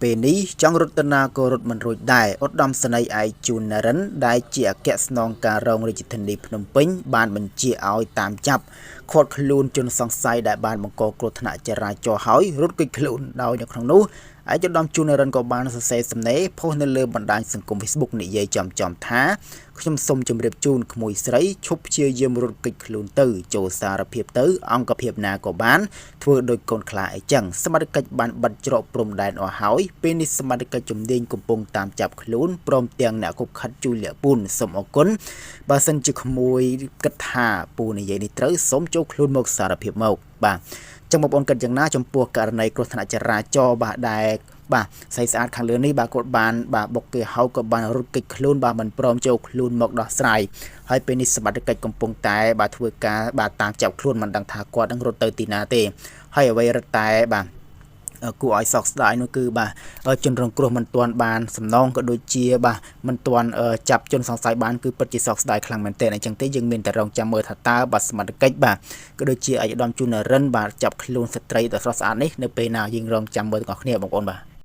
ពេលនេះចង់រត់នាក៏រត់មិនរួចដែរឧត្តមសេនីយ៍ឯកជួននរិនដែលជាអគ្គស្នងការរងរាជធានីភ្នំពេញបានបញ្ជាឲ្យតាមចាប់ឃាត់ខ្លួនជនសង្ស័យដែលបានបង្កគ្រោះថ្នាក់ចរាចរណ៍ហើយរត់គេចខ្លួនដោយនៅក្នុងនោះឯកឧត្តមជួននរិនក៏បានសរសេរសំណេរផុសនៅលើបណ្ដាញសង្គម Facebook និយាយចំថាខ្ញុំសូមជម្រាបជូនក្មួយស្រីឈប់ព្យាយាមរត់គេចខ្លួនទៅចូលសារភាពទៅអង្គភាពណាក៏បានធ្វើដោយកូនខ្លាអីចឹងសមត្ថកិច្ចបានបិទច្រកព្រំដែនអស់ហើយពេលនេះសមត្ថកិច្ចជំនាញកំពុងតាមចាប់ខ្លួនព្រមទាំងអ្នកគុកខាត់ជួយលាក់ពូនសូមអរគុណបើសិនជាក្មួយគិតថាពូនិយាយនេះត្រូវសូមចូលខ្លួនមកសារភាពមកបាទចឹងបងប្អូនគិតយ៉ាងណាចំពោះករណីគ្រោះថ្នាក់ចរាចរណ៍បាទដែលបាទស្អីស្អាតខាងលើនេះបាទគាត់បានបាទបុកគេហៅក៏បានរត់គេចខ្លួនបាទមិនព្រមចូលខ្លួនមកដោះស្រាយហើយពេលនេះសមត្ថកិច្ចកំពុងតែបាទធ្វើការបាទតាមចាប់ខ្លួនមិនដឹងថាគាត់នឹងរត់ទៅទីណាទេហើយអ្វីរត់តែបាទគួរឲ្យសោកស្ដាយនោះគឺបាទជនរងគ្រោះមិនទាន់បានសំណងក៏ដូចជាបាទមិនទាន់ចាប់ជនសង្ស័យបានគឺពិតជាសោកស្ដាយខ្លាំងមែនទែនអញ្ចឹងទេយើងមានតែរងចាំមើលថាតើបាទសមត្ថកិច្ចបាទក៏ដូចជាឯកឧត្តមជួននរិនបាទចាប់ខ្លួនស្ត្រីដ៏ស្រស់ស្អាតនេះនៅពេលណាយើងរងចាំមើលទាំងអស់គ្នាបងប្អូនបាទ